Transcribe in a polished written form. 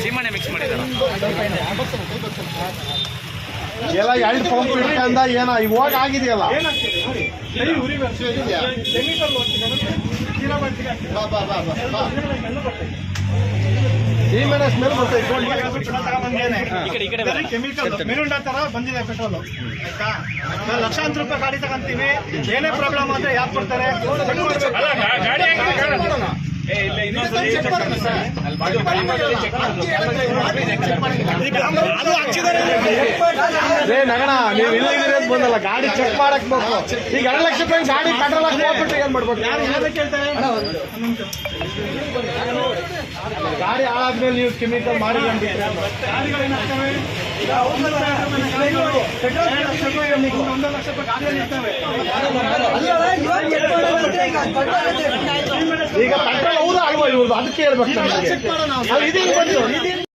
ಸೀಮನೆ mix ಮಾಡಿದಾರ ಎಲ್ಲ ಎರಡು ಪಂಪ್ ಇಟ್ಕೊಂಡ ಏನ ಇವಾಗ ಆಗಿದೆಯಲ್ಲ ಸೀಮೆನ ಸ್ಮೆಲ್ ಬರ್ತೈತೆ ಕೆಮಿಕಲ್ ಮಿರುಂಡ ತರ ಬಂದಿದೆ ಪೆಟ್ರೋಲ್ ಆಯ್ತಾ. ಲಕ್ಷಾಂತರ ರೂಪಾಯಿ ಗಾಡಿ ತಗೊಂತೀವಿ, ಏನೇ ಪ್ರಾಬ್ಲಮ್ ಅಂದ್ರೆ ಯಾಕೆ ಕೊಡ್ತಾರೆ? ನಗಣ ನೀವು ಇಲ್ಲಿದ್ದೀರಿ ಅಂತ ಬಂದಲ್ಲ, ಗಾಡಿ ಚೆಕ್ ಮಾಡಕ್ ಬೇಕು. ಈಗ 2 ಲಕ್ಷ ರೂಪಾಯಿ ಗಾಡಿ ಪೆಟ್ರೋಲ್ ಹಾಕಿ ಹೋಗ್ಬಿಟ್ಟು ಏನ್ ಮಾಡ್ಬೇಕು? ಗಾಡಿ ಹಾಳಾದ್ಮೇಲೆ ನೀವು ಕೆಮಿಕಲ್ ಮಾಡಿ ಈಗ ಪೆಟ್ರೋಲ್ ಹೌದಾ ಅಲ್ವಾ ಇವ್ರದ್ದು ಅದಕ್ಕೆ ಹೇಳ್ಬೇಕು.